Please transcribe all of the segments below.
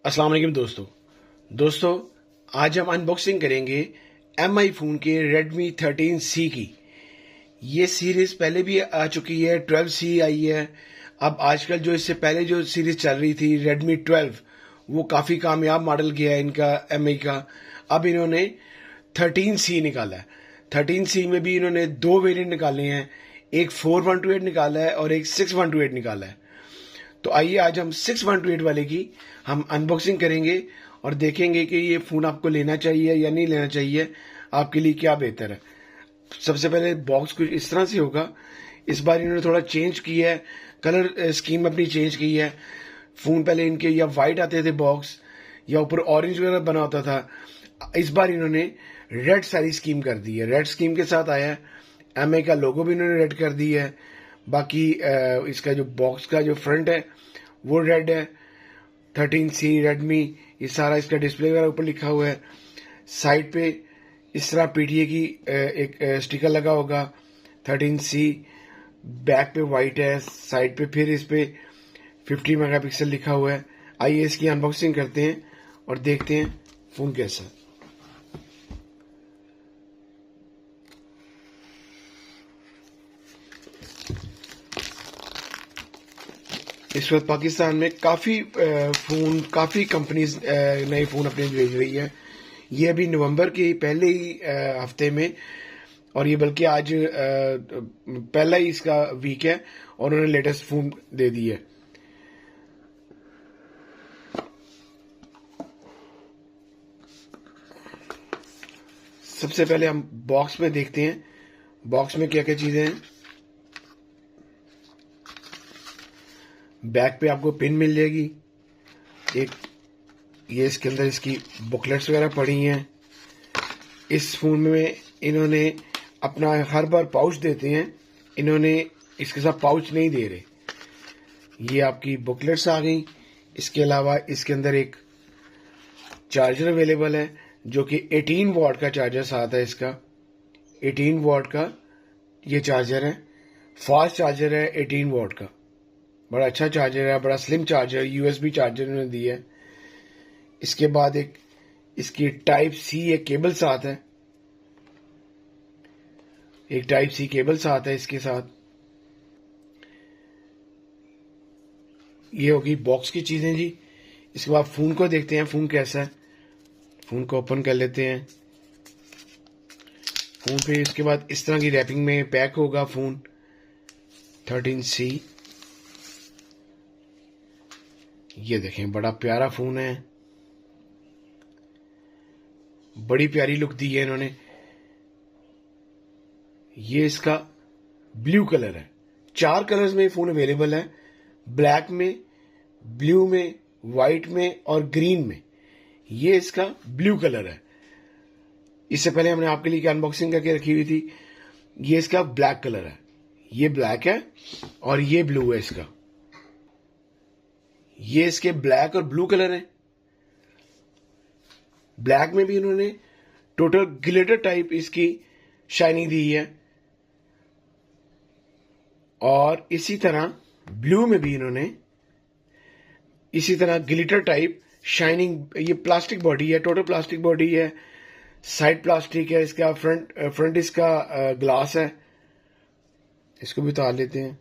अस्सलाम वालेकुम दोस्तों आज हम अनबॉक्सिंग करेंगे MI फ़ोन के Redmi 13C की। ये सीरीज़ पहले भी आ चुकी है, 12C आई है। अब आजकल जो इससे पहले जो सीरीज़ चल रही थी Redmi 12, वो काफ़ी कामयाब मॉडल गया है इनका MI का। अब इन्होंने 13C निकाला है। 13C में भी इन्होंने दो वेरिएंट निकाले हैं, एक 4128 निकाला है और एक 6128 निकाला है। तो आइए आज हम 6128 वाले की हम अनबॉक्सिंग करेंगे और देखेंगे कि ये फ़ोन आपको लेना चाहिए या नहीं लेना चाहिए, आपके लिए क्या बेहतर है। सबसे पहले बॉक्स कुछ इस तरह से होगा। इस बार इन्होंने थोड़ा चेंज किया है, कलर स्कीम अपनी चेंज की है। फ़ोन पहले इनके या वाइट आते थे बॉक्स या ऊपर ऑरेंज वगैरह बना होता था। इस बार इन्होंने रेड सारी स्कीम कर दी है। रेड स्कीम के साथ आया है। MI का लोगो भी इन्होंने रेड कर दी है। बाकी इसका जो बॉक्स का जो फ्रंट है वो रेड है। 13C रेडमी, ये सारा इसका डिस्प्ले वगैरह ऊपर लिखा हुआ है। साइड पे इस तरह PTA की एक स्टिकर लगा होगा 13C। बैक पे वाइट है, साइड पे फिर इस पे 50 मेगापिक्सल लिखा हुआ है। आइए इसकी अनबॉक्सिंग करते हैं और देखते हैं फ़ोन कैसा है। इस वक्त पाकिस्तान में काफ़ी कंपनीज नए फ़ोन अपने भेज रही है। ये अभी नवंबर के पहले ही हफ्ते में, और ये बल्कि आज पहला ही इसका वीक है और उन्होंने लेटेस्ट फ़ोन दे दी है। सबसे पहले हम बॉक्स में देखते हैं बॉक्स में क्या क्या चीज़ें हैं। बैक पे आपको पिन मिल जाएगी एक। ये इसके अंदर इसकी बुकलेट्स वगैरह पड़ी हैं। इस फ़ोन में इन्होंने अपना हर बार पाउच देते हैं, इन्होंने इसके साथ पाउच नहीं दे रहे। ये आपकी बुकलेट्स आ गई। इसके अलावा इसके अंदर एक चार्जर अवेलेबल है जो कि 18 वॉट का चार्जर साथ है। इसका 18 वॉट का ये चार्जर है, फास्ट चार्जर है 18 वॉट का। बड़ा अच्छा चार्जर है, बड़ा स्लिम चार्जर, USB चार्जर इन्होंने दी है। इसके बाद एक इसकी Type-C एक केबल साथ है, एक Type-C केबल साथ है इसके साथ। ये होगी बॉक्स की चीज़ें जी। इसके बाद फ़ोन को देखते हैं, फ़ोन कैसा है। फ़ोन को ओपन कर लेते हैं। फ़ोन पे इसके बाद इस तरह की रैपिंग में पैक होगा फ़ोन 13C। ये देखें, बड़ा प्यारा फ़ोन है, बड़ी प्यारी लुक दी है इन्होंने। ये इसका ब्लू कलर है। 4 कलर्स में फ़ोन अवेलेबल है, ब्लैक में, ब्लू में, वाइट में और ग्रीन में। ये इसका ब्लू कलर है। इससे पहले हमने आपके लिए अनबॉक्सिंग करके रखी हुई थी। ये इसका ब्लैक कलर है। ये ब्लैक है और ये ब्लू है इसका। ये इसके ब्लैक और ब्लू कलर है। ब्लैक में भी इन्होंने टोटल ग्लिटर टाइप इसकी शाइनिंग दी है, और इसी तरह ब्लू में भी इन्होंने इसी तरह ग्लिटर टाइप शाइनिंग। ये प्लास्टिक बॉडी है, टोटल प्लास्टिक बॉडी है। साइड प्लास्टिक है इसका, फ्रंट इसका ग्लास है। इसको भी उतार लेते हैं।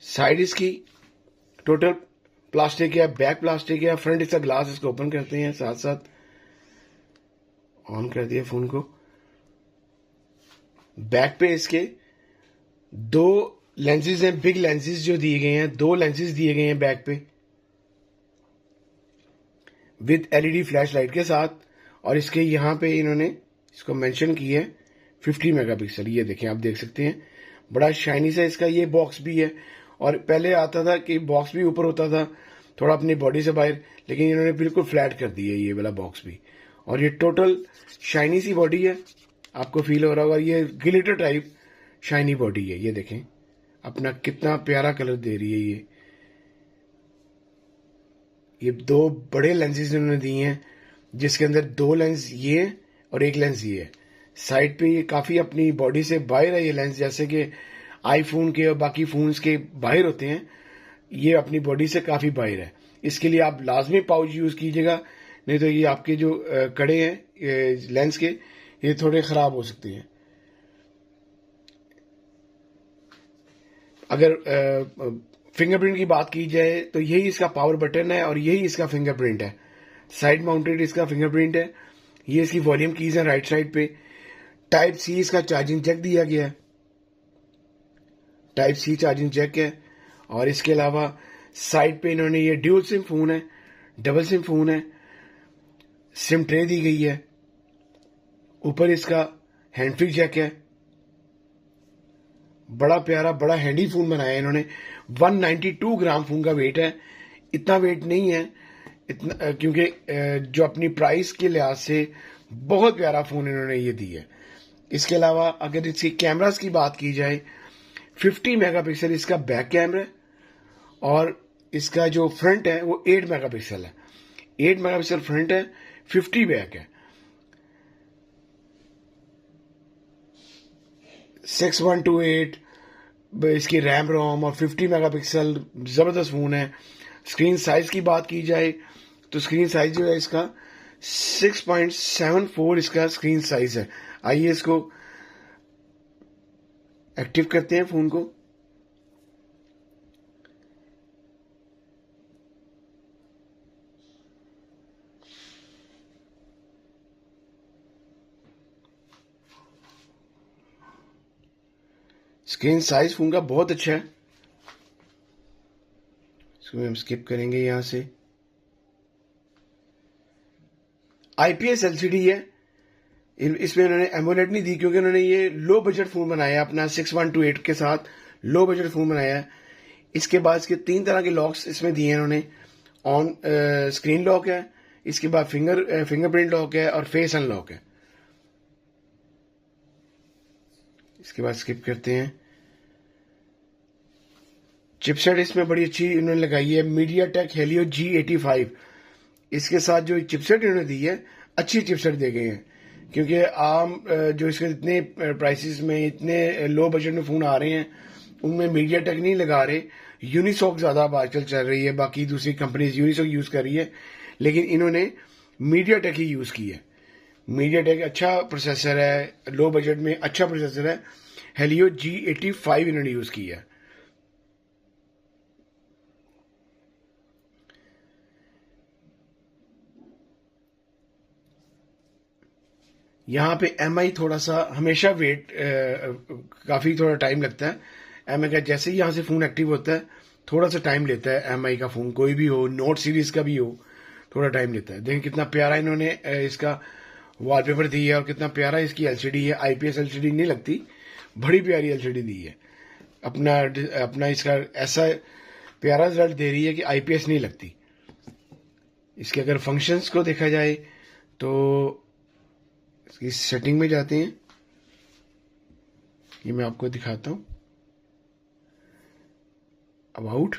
साइड इसकी टोटल प्लास्टिक है, बैक प्लास्टिक है, फ्रंट इसका ग्लास। इसको ओपन करते हैं, साथ साथ ऑन कर दिया फोन को। बैक पे इसके दो लेंसेज हैं, बिग लेंसेज जो दिए गए हैं। 2 लेंसेज दिए गए हैं बैक पे विद LED फ्लैश लाइट के साथ, और इसके यहाँ पे इन्होंने इसको मेंशन की है 50 मेगापिक्सल। ये देखें, आप देख सकते हैं, बड़ा शाइनी सा इसका ये बॉक्स भी है। और पहले आता था कि बॉक्स भी ऊपर होता था थोड़ा अपनी बॉडी से बाहर, लेकिन इन्होंने बिल्कुल फ्लैट कर दी है ये वाला बॉक्स भी। और ये टोटल शाइनी सी बॉडी है, आपको फील हो रहा होगा। ये ग्लिटर टाइप शाइनी बॉडी है। ये देखें अपना कितना प्यारा कलर दे रही है ये 2 बड़े लेंसेज इन्होंने दिए हैं, जिसके अंदर 2 लेंस ये और 1 लेंस ये है। साइड पे ये काफ़ी अपनी बॉडी से बाहर है ये लेंस, जैसे कि आईफोन के और बाकी फोन्स के बाहर होते हैं, ये अपनी बॉडी से काफ़ी बाहर है। इसके लिए आप लाजमी पाउच यूज़ कीजिएगा, नहीं तो ये आपके जो कड़े हैं लेंस के, ये थोड़े ख़राब हो सकते हैं। अगर फिंगरप्रिंट की बात की जाए तो यही इसका पावर बटन है और यही इसका फिंगरप्रिंट है। साइड माउंटेड इसका फिंगरप्रिंट है। ये इसकी वॉल्यूम कीज है राइट साइड पे। टाइप सी इसका चार्जिंग जैक दिया गया है, टाइप सी चार्जिंग जैक है। और इसके अलावा साइड पे इन्होंने ये ड्यूल सिम फोन है, डबल सिम फोन है, सिम ट्रे दी गई है। ऊपर इसका हैंड फ्री जैक है। बड़ा प्यारा बड़ा हैंडी फोन बनाया है इन्होंने। 192 ग्राम फोन का वेट है। इतना वेट नहीं है इतना, क्योंकि जो अपनी प्राइस के लिहाज से बहुत प्यारा फोन इन्होंने ये दी है। इसके अलावा अगर इसकी कैमरास की बात की जाए, 50 मेगापिक्सल इसका बैक कैमरा है और इसका जो फ्रंट है वो 8 मेगापिक्सल है। 8 मेगापिक्सल फ्रंट है, 50 बैक है। 6128 इसकी रैम रोम और 50 मेगापिक्सल, ज़बरदस्त फ़ोन है। स्क्रीन साइज़ की बात की जाए तो स्क्रीन साइज़ जो है इसका 6.74 इसका स्क्रीन साइज़ है। आइए इसको एक्टिव करते हैं फ़ोन को। स्क्रीन साइज फोन का बहुत अच्छा है। इसको हम स्किप करेंगे यहां से। आईपीएस एलसीडी है। इसमें उन्होंने एमोलेड नहीं दी क्योंकि उन्होंने ये लो बजट फोन बनाया अपना 6128 के साथ लो बजट फोन बनाया है। इसके बाद इसके 3 तरह के लॉक्स इसमें दिए हैं इन्होंने। ऑन स्क्रीन लॉक है, इसके बाद फिंगरप्रिंट लॉक है और फेस अनलॉक है। इसके बाद स्किप करते हैं। चिपसेट इसमें बड़ी अच्छी इन्होंने लगाई है, मीडियाटेक हेलियो G85। इसके साथ जो चिपसेट इन्होंने दी है, अच्छी चिपसेट दे गए हैं। क्योंकि आम जो इसके इतने प्राइसेस में इतने लो बजट में फ़ोन आ रहे हैं, उनमें मीडियाटेक नहीं लगा रहे। यूनिसॉक ज़्यादा आजकल चल रही है, बाकी दूसरी कंपनीज यूनिसॉक यूज़ कर रही है, लेकिन इन्होंने मीडियाटेक ही यूज़ की है। मीडियाटेक अच्छा प्रोसेसर है, लो बजट में अच्छा प्रोसेसर है। हेलियो G85 इन्होंने यूज़ किया है। यहाँ पे एमआई थोड़ा सा हमेशा वेट काफ़ी थोड़ा टाइम लगता है। एमआई का जैसे ही यहाँ से फ़ोन एक्टिव होता है थोड़ा सा टाइम लेता है। एमआई का फ़ोन कोई भी हो, नोट सीरीज़ का भी हो, थोड़ा टाइम लेता है। देखिए कितना प्यारा इन्होंने इसका वॉलपेपर दी है और कितना प्यारा इसकी एलसीडी है। आईपीएस एलसीडी नहीं लगती, बड़ी प्यारी एलसीडी दी है। अपना इसका ऐसा प्यारा रिजल्ट दे रही है कि आईपीएस नहीं लगती। इसके अगर फंक्शंस को देखा जाए तो इसकी सेटिंग में जाते हैं। ये मैं आपको दिखाता हूं। अबाउट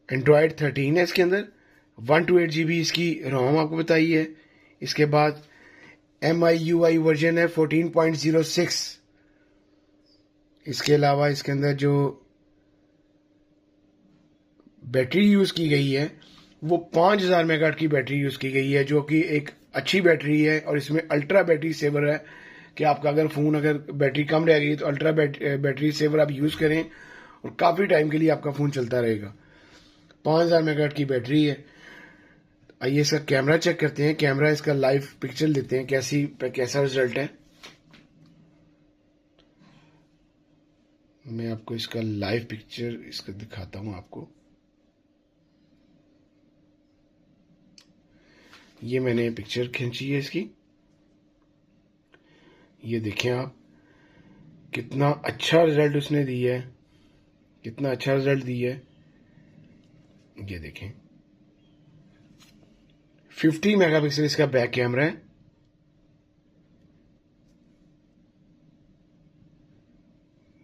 एंड्रॉयड 13 है इसके अंदर। 128 GB इसकी रोम आपको बताई है। इसके बाद MIUI वर्जन है 14.06। इसके अलावा इसके अंदर जो बैटरी यूज की गई है वो 5000 मेगाहर्ट्ज की बैटरी यूज की गई है, जो कि एक अच्छी बैटरी है। और इसमें अल्ट्रा बैटरी सेवर है कि आपका अगर फोन अगर बैटरी कम रह गई तो अल्ट्रा बैटरी सेवर आप यूज करें और काफी टाइम के लिए आपका फोन चलता रहेगा। 5000 मेगाहर्ट्ज की बैटरी है। आइए इसका कैमरा चेक करते हैं। कैमरा इसका लाइव पिक्चर लेते हैं, कैसा रिजल्ट है। मैं आपको इसका लाइव पिक्चर इसका दिखाता हूं आपको। ये मैंने पिक्चर खींची है इसकी। ये देखें आप, कितना अच्छा रिजल्ट उसने दिया है, कितना अच्छा रिजल्ट दिया है। ये देखें 50 मेगापिक्सल इसका बैक कैमरा है।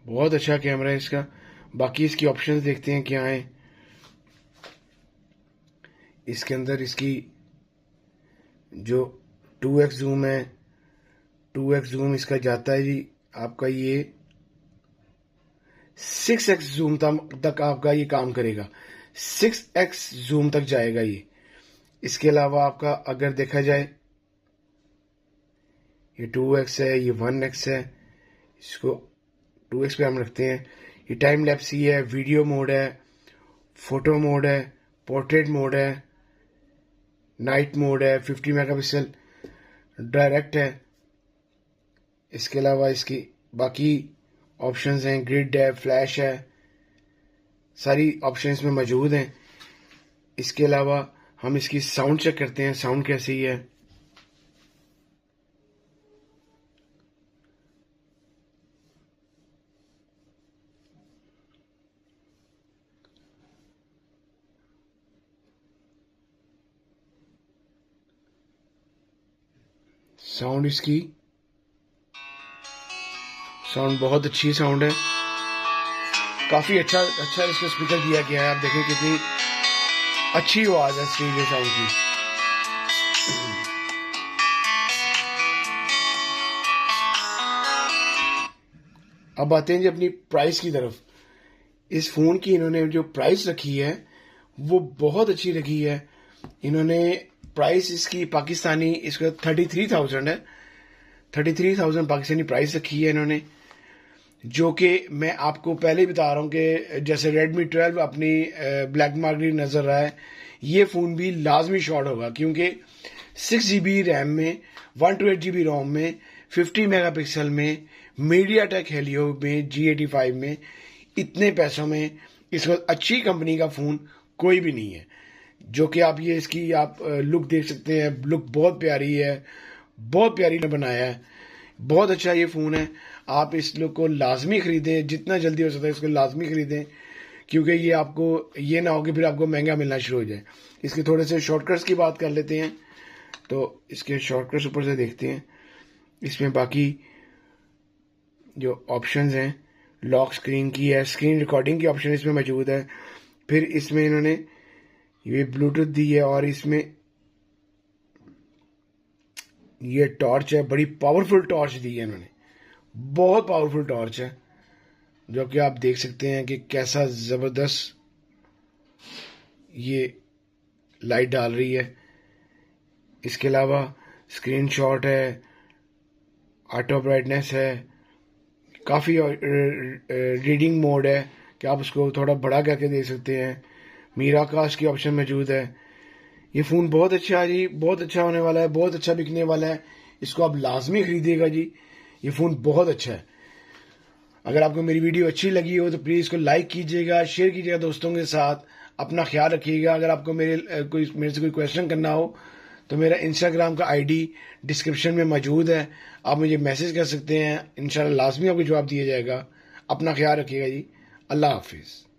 बहुत अच्छा कैमरा है इसका। बाकी इसकी ऑप्शंस देखते हैं क्या है। इसके अंदर इसकी जो 2x जूम है, 2x जूम इसका जाता है जी आपका ये 6x जूम तक आपका ये काम करेगा, 6x जूम तक जाएगा ये। इसके अलावा आपका अगर देखा जाए ये 2x है, ये 1x है, इसको 2x पे हम रखते हैं। ये टाइम लैप्स ही है, वीडियो मोड है, फोटो मोड है, पोर्ट्रेट मोड है, नाइट मोड है, 50 मेगापिक्सल डायरेक्ट है। इसके अलावा इसकी बाकी ऑप्शंस हैं, ग्रिड है, फ्लैश है, सारी ऑप्शंस में मौजूद हैं। इसके अलावा हम इसकी साउंड चेक करते हैं, साउंड कैसी है। साउंड बहुत अच्छी साउंड है, काफी अच्छा इसका स्पीकर दिया गया है। आप देखें कितनी अच्छी आवाज है स्टीरियो साउंड की। अब आते हैं जी अपनी प्राइस की तरफ। इस फोन की इन्होंने जो प्राइस रखी है वो बहुत अच्छी रखी है। इन्होंने प्राइस इसकी पाकिस्तानी, इसका 33,000 है, 33,000 पाकिस्तानी प्राइस रखी है इन्होंने। जो कि मैं आपको पहले ही बता रहा हूँ कि जैसे Redmi 12 अपनी ब्लैक मार्केट नजर रहा है, ये फोन भी लाजमी शॉर्ट होगा, क्योंकि 6GB रैम में, 128GB रोम में, 50 मेगापिक्सल में, मीडियाटेक हेलियो में, G85 में, इतने पैसों में इस वक्त अच्छी कंपनी का फोन कोई भी नहीं है। जो कि आप ये इसकी आप लुक देख सकते हैं, लुक बहुत प्यारी है, बहुत प्यारी ने बनाया है, बहुत अच्छा ये फोन है। आप इस लुक को लाजमी खरीदें, जितना जल्दी हो सकता है इसको लाजमी खरीदें, क्योंकि ये आपको ये ना हो कि फिर आपको महंगा मिलना शुरू हो जाए। इसके थोड़े से शॉर्टकट्स की बात कर लेते हैं। तो इसके शॉर्टकट्स ऊपर से देखते हैं। इसमें बाकी जो ऑप्शंस हैं, लॉक स्क्रीन की है, स्क्रीन रिकॉर्डिंग की ऑप्शन इसमें मौजूद है। फिर इसमें इन्होंने ये ब्लूटूथ दी है, और इसमें ये टॉर्च है, बड़ी पावरफुल टॉर्च दी है इन्होंने, बहुत पावरफुल टॉर्च है, जो कि आप देख सकते हैं कि कैसा जबरदस्त ये लाइट डाल रही है। इसके अलावा स्क्रीन शॉट है, ऑटो ब्राइटनेस है, काफ़ी रीडिंग मोड है कि आप उसको थोड़ा बड़ा करके देख सकते हैं। मीरा कास्ट की ऑप्शन मौजूद है। ये फ़ोन बहुत अच्छा है जी, बहुत अच्छा होने वाला है, बहुत अच्छा बिकने वाला है। इसको आप लाजमी खरीदिएगा जी, ये फ़ोन बहुत अच्छा है। अगर आपको मेरी वीडियो अच्छी लगी हो तो प्लीज़ इसको लाइक कीजिएगा, शेयर कीजिएगा दोस्तों के साथ। अपना ख्याल रखिएगा। अगर आपको मेरे से कोई क्वेश्चन करना हो तो मेरा इंस्टाग्राम का आईडी डिस्क्रिप्शन में मौजूद है, आप मुझे मैसेज कर सकते हैं। इंशाल्लाह लाजमी आपको जवाब दिया जाएगा। अपना ख्याल रखिएगा जी। अल्लाह हाफिज़।